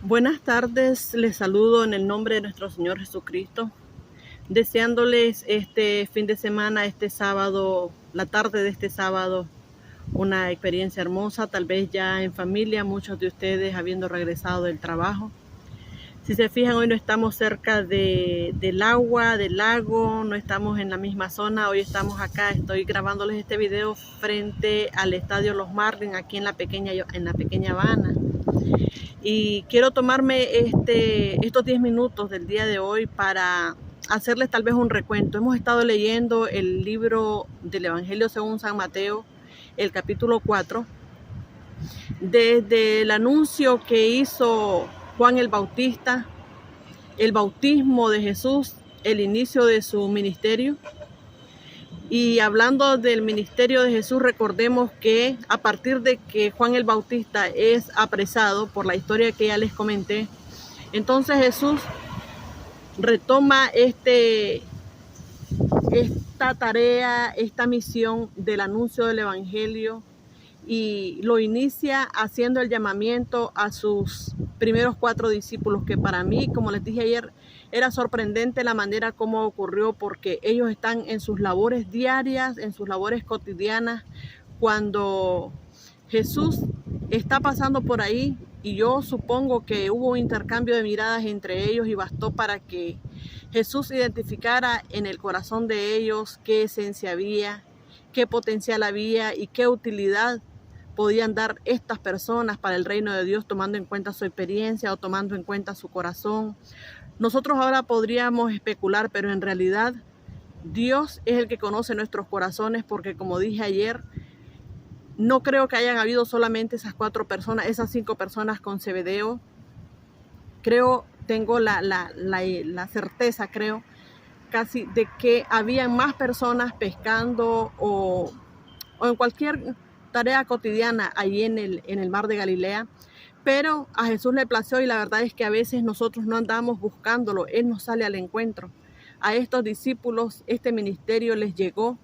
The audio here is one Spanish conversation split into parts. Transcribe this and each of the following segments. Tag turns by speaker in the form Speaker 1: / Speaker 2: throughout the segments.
Speaker 1: Buenas tardes, les saludo en el nombre de nuestro Señor Jesucristo, deseándoles este fin de semana, este sábado, la tarde de este sábado, una experiencia hermosa, tal vez ya en familia, muchos de ustedes habiendo regresado del trabajo. Si se fijan, hoy no estamos cerca del agua, del lago, no estamos en la misma zona, hoy estamos acá, estoy grabándoles este video frente al estadio Los Marlins, aquí en la pequeña Habana. Y quiero tomarme estos 10 minutos del día de hoy para hacerles tal vez un recuento. Hemos estado leyendo el libro del Evangelio según San Mateo, el capítulo 4, desde el anuncio que hizo Juan el Bautista, el bautismo de Jesús, el inicio de su ministerio. Y hablando del ministerio de Jesús, recordemos que a partir de que Juan el Bautista es apresado por la historia que ya les comenté, entonces Jesús retoma esta tarea, esta misión del anuncio del Evangelio y lo inicia haciendo el llamamiento a sus primeros 4 discípulos, que para mí, como les dije ayer, era sorprendente la manera como ocurrió, porque ellos están en sus labores diarias, en sus labores cotidianas, cuando Jesús está pasando por ahí, y yo supongo que hubo un intercambio de miradas entre ellos y bastó para que Jesús identificara en el corazón de ellos qué esencia había, qué potencial había y qué utilidad podían dar estas personas para el reino de Dios, tomando en cuenta su experiencia o tomando en cuenta su corazón. Nosotros ahora podríamos especular, pero en realidad Dios es el que conoce nuestros corazones, porque como dije ayer, no creo que hayan habido solamente esas 4 personas, esas 5 personas con Zebedeo. Tengo la certeza, creo, casi de que habían más personas pescando o en cualquier tarea cotidiana allí en el mar de Galilea, pero a Jesús le plació, y la verdad es que a veces nosotros no andamos buscándolo, Él nos sale al encuentro. A estos discípulos este ministerio les llegó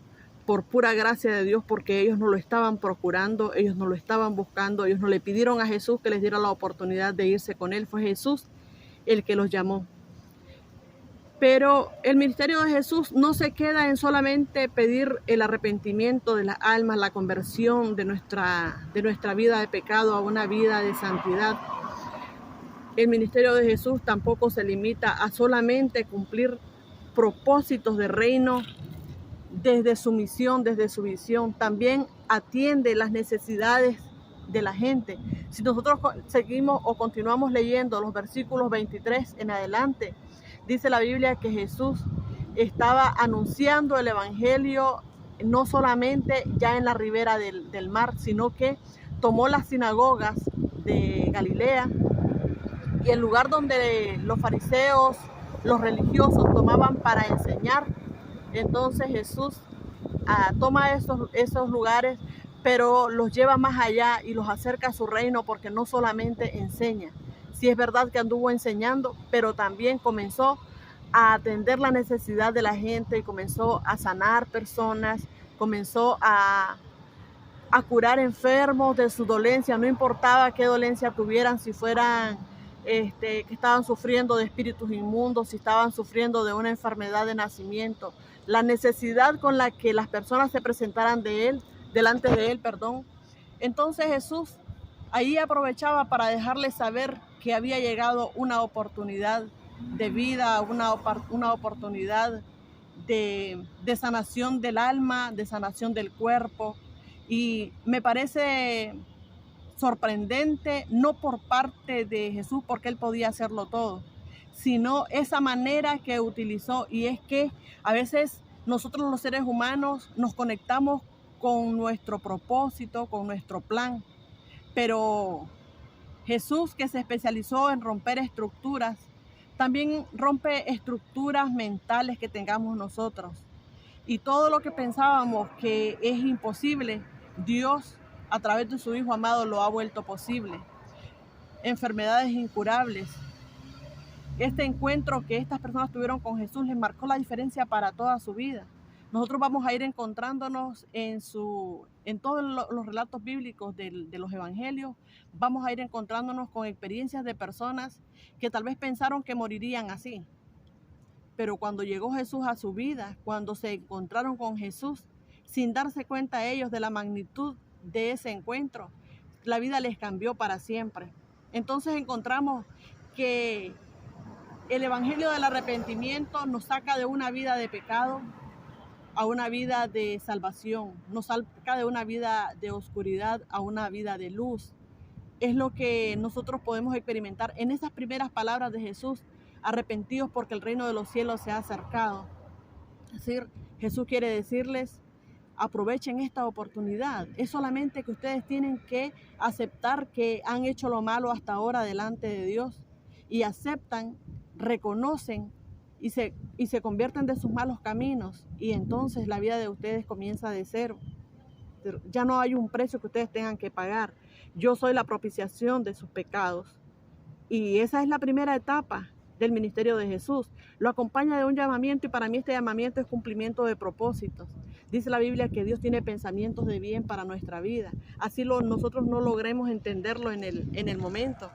Speaker 1: por pura gracia de Dios, porque ellos no lo estaban procurando, ellos no lo estaban buscando, ellos no le pidieron a Jesús que les diera la oportunidad de irse con Él, fue Jesús el que los llamó. Pero el ministerio de Jesús no se queda en solamente pedir el arrepentimiento de las almas, la conversión de nuestra vida de pecado a una vida de santidad. El ministerio de Jesús tampoco se limita a solamente cumplir propósitos de reino desde su misión, desde su visión. También atiende las necesidades de la gente. Si nosotros seguimos o continuamos leyendo los versículos 23 en adelante, dice la Biblia que Jesús estaba anunciando el Evangelio no solamente ya en la ribera del mar, sino que tomó las sinagogas de Galilea, y el lugar donde los fariseos, los religiosos tomaban para enseñar. Entonces Jesús toma esos lugares, pero los lleva más allá y los acerca a su reino, porque no solamente enseña. Sí es verdad que anduvo enseñando, pero también comenzó a atender la necesidad de la gente, y comenzó a sanar personas, comenzó a curar enfermos de su dolencia, no importaba qué dolencia tuvieran, si fueran que estaban sufriendo de espíritus inmundos, si estaban sufriendo de una enfermedad de nacimiento. La necesidad con la que las personas se presentaran delante de él. Entonces Jesús ahí aprovechaba para dejarles saber que había llegado una oportunidad de vida, una oportunidad de sanación del alma, de sanación del cuerpo. Y me parece sorprendente, no por parte de Jesús, porque él podía hacerlo todo, sino esa manera que utilizó. Y es que a veces nosotros los seres humanos nos conectamos con nuestro propósito, con nuestro plan, pero Jesús, que se especializó en romper estructuras, también rompe estructuras mentales que tengamos nosotros. Y todo lo que pensábamos que es imposible, Dios a través de su Hijo amado lo ha vuelto posible. Enfermedades incurables. Este encuentro que estas personas tuvieron con Jesús les marcó la diferencia para toda su vida. Nosotros vamos a ir encontrándonos en su en todos los relatos bíblicos de los evangelios, vamos a ir encontrándonos con experiencias de personas que tal vez pensaron que morirían así. Pero cuando llegó Jesús a su vida, cuando se encontraron con Jesús, sin darse cuenta ellos de la magnitud de ese encuentro, la vida les cambió para siempre. Entonces encontramos que el evangelio del arrepentimiento nos saca de una vida de pecado a una vida de salvación, nos saca de una vida de oscuridad a una vida de luz. Es lo que nosotros podemos experimentar en esas primeras palabras de Jesús: arrepentidos porque el reino de los cielos se ha acercado. Es decir, Jesús quiere decirles: aprovechen esta oportunidad. Es solamente que ustedes tienen que aceptar que han hecho lo malo hasta ahora delante de Dios, y aceptan, reconocen y se convierten de sus malos caminos, y entonces la vida de ustedes comienza de cero. Ya no hay un precio que ustedes tengan que pagar. Yo soy la propiciación de sus pecados. Y esa es la primera etapa del ministerio de Jesús. Lo acompaña de un llamamiento, y para mí este llamamiento es cumplimiento de propósitos. Dice la Biblia que Dios tiene pensamientos de bien para nuestra vida. Así nosotros no logremos entenderlo en el momento,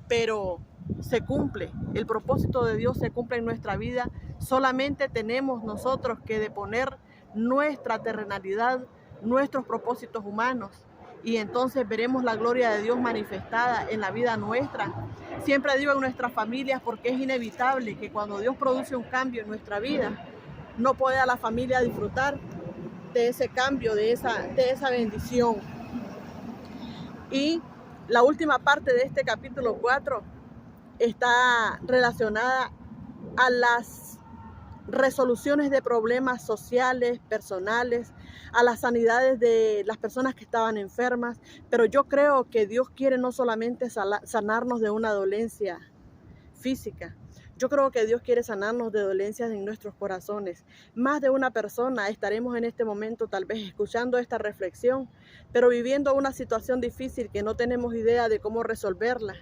Speaker 1: pero se cumple. El propósito de Dios se cumple en nuestra vida. Solamente tenemos nosotros que deponer nuestra terrenalidad, nuestros propósitos humanos, y entonces veremos la gloria de Dios manifestada en la vida nuestra. Siempre digo en nuestras familias, porque es inevitable que cuando Dios produce un cambio en nuestra vida, no pueda la familia disfrutar de ese cambio, de esa bendición. Y la última parte de este capítulo 4 está relacionada a las resoluciones de problemas sociales, personales, a las sanidades de las personas que estaban enfermas. Pero yo creo que Dios quiere no solamente sanarnos de una dolencia física. Yo creo que Dios quiere sanarnos de dolencias en nuestros corazones. Más de una persona estaremos en este momento tal vez escuchando esta reflexión, pero viviendo una situación difícil que no tenemos idea de cómo resolverla,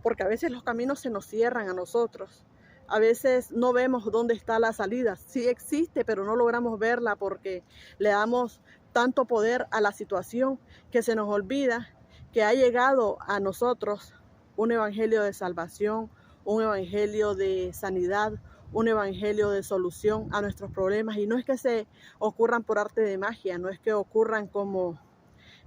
Speaker 1: porque a veces los caminos se nos cierran a nosotros. A veces no vemos dónde está la salida. Sí existe, pero no logramos verla porque le damos tanto poder a la situación que se nos olvida que ha llegado a nosotros un evangelio de salvación, un evangelio de sanidad, un evangelio de solución a nuestros problemas. Y no es que se ocurran por arte de magia, no es que ocurran como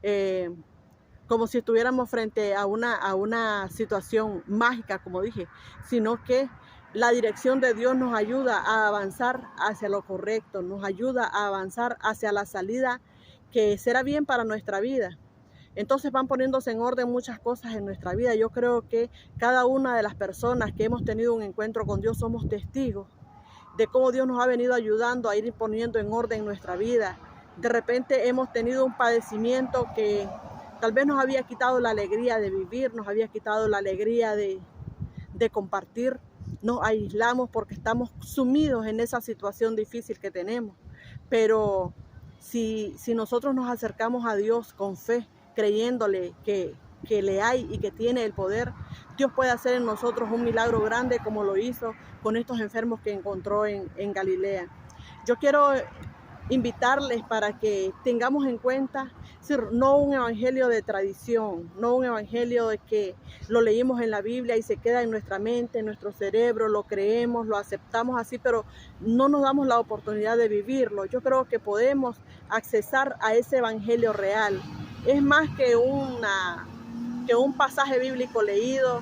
Speaker 1: si estuviéramos frente a una situación mágica, como dije, sino que la dirección de Dios nos ayuda a avanzar hacia lo correcto, nos ayuda a avanzar hacia la salida que será bien para nuestra vida. Entonces van poniéndose en orden muchas cosas en nuestra vida. Yo creo que cada una de las personas que hemos tenido un encuentro con Dios somos testigos de cómo Dios nos ha venido ayudando a ir poniendo en orden nuestra vida. De repente hemos tenido un padecimiento que tal vez nos había quitado la alegría de vivir, nos había quitado la alegría de compartir. Nos aislamos porque estamos sumidos en esa situación difícil que tenemos. Pero si nosotros nos acercamos a Dios con fe, creyéndole que le hay y que tiene el poder, Dios puede hacer en nosotros un milagro grande, como lo hizo con estos enfermos que encontró en Galilea. Yo quiero invitarles para que tengamos en cuenta, no un evangelio de tradición, no un evangelio de que lo leímos en la Biblia y se queda en nuestra mente, en nuestro cerebro, lo creemos, lo aceptamos así, pero no nos damos la oportunidad de vivirlo. Yo creo que podemos accesar a ese evangelio real. Es más que un pasaje bíblico leído,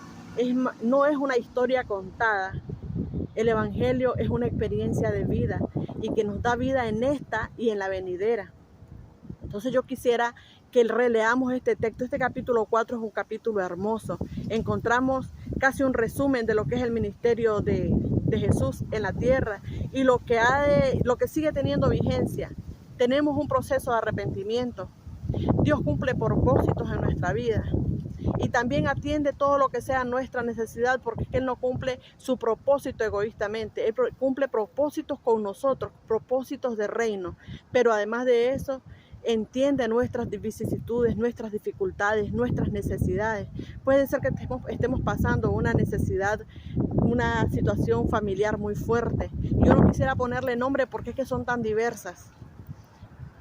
Speaker 1: no es una historia contada. El evangelio es una experiencia de vida y que nos da vida en esta y en la venidera. Entonces yo quisiera que releamos este texto. Este capítulo 4 es un capítulo hermoso. Encontramos casi un resumen de lo que es el ministerio de Jesús en la tierra y lo que sigue teniendo vigencia. Tenemos un proceso de arrepentimiento. Dios cumple propósitos en nuestra vida y también atiende todo lo que sea nuestra necesidad, porque es que Él no cumple su propósito egoístamente. Él cumple propósitos con nosotros, propósitos de reino, pero además de eso entiende nuestras vicisitudes, nuestras dificultades, nuestras necesidades. Puede ser que estemos pasando una necesidad, una situación familiar muy fuerte. Yo no quisiera ponerle nombre porque es que son tan diversas,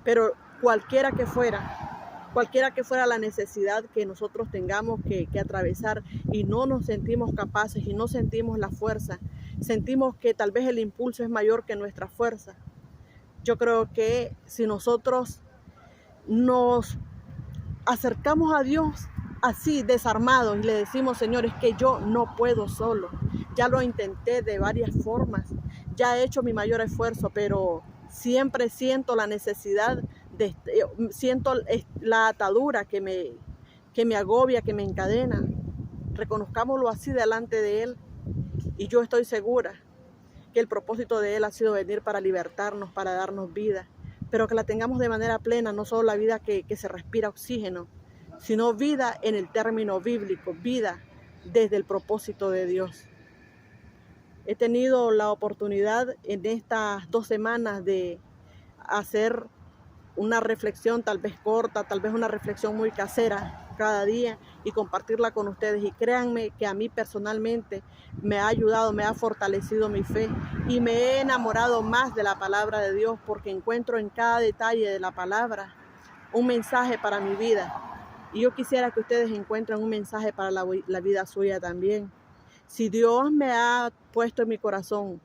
Speaker 1: pero cualquiera que fuera, cualquiera que fuera la necesidad que nosotros tengamos que atravesar y no nos sentimos capaces y no sentimos la fuerza, sentimos que tal vez el impulso es mayor que nuestra fuerza. Yo creo que si nosotros nos acercamos a Dios así desarmados y le decimos, Señor, es que yo no puedo solo, ya lo intenté de varias formas, ya he hecho mi mayor esfuerzo, pero siempre siento la necesidad, siento la atadura que me agobia, que me encadena. Reconozcámoslo así delante de Él, y yo estoy segura que el propósito de Él ha sido venir para libertarnos, para darnos vida, pero que la tengamos de manera plena, no solo la vida que se respira oxígeno, sino vida en el término bíblico, vida desde el propósito de Dios. He tenido la oportunidad en estas 2 semanas de hacer una reflexión tal vez corta, tal vez una reflexión muy casera cada día y compartirla con ustedes. Y créanme que a mí personalmente me ha ayudado, me ha fortalecido mi fe y me he enamorado más de la palabra de Dios, porque encuentro en cada detalle de la palabra un mensaje para mi vida. Y yo quisiera que ustedes encuentren un mensaje para la vida suya también. Si Dios me ha puesto en mi corazón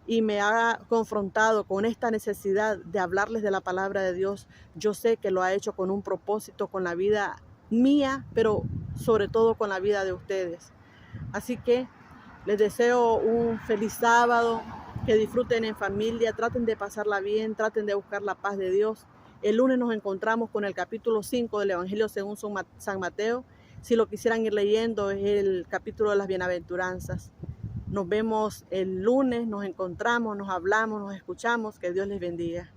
Speaker 1: y me ha confrontado con esta necesidad de hablarles de la palabra de Dios, yo sé que lo ha hecho con un propósito, con la vida mía, pero sobre todo con la vida de ustedes. Así que les deseo un feliz sábado, que disfruten en familia, traten de pasarla bien, traten de buscar la paz de Dios. El lunes nos encontramos con el capítulo 5 del Evangelio según San Mateo. Si lo quisieran ir leyendo, es el capítulo de las bienaventuranzas. Nos vemos el lunes, nos encontramos, nos hablamos, nos escuchamos. Que Dios les bendiga.